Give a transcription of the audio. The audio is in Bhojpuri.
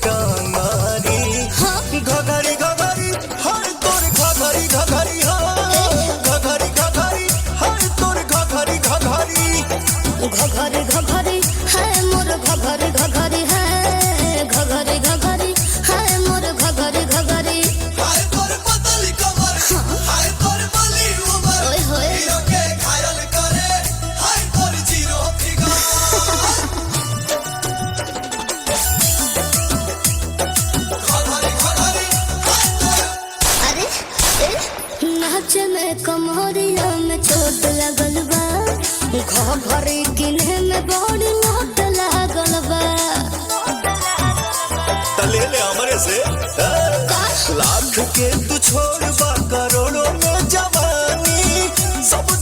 टांगारी घघरी घघरी हर तोर घघरी घघरी घघरी घघरी हर तोर घघरी घघरी घघरी घघरी है मोर घघरी घघरी है घघरी घघरी है मोर घघरी घघरी हाय तोर पतली कमर हाय तोर बली उमर ओए होए हीरो के घायल करे हाय तोर जीरो फिगर घघरी घघरी अरे नाच में कमरिया में चोट लगल बा घघरी किन्हे में बड़ी लोट लागल बा तले ले हमरे से लाख के तू छोड़ बा करोड़ों में जवानी सब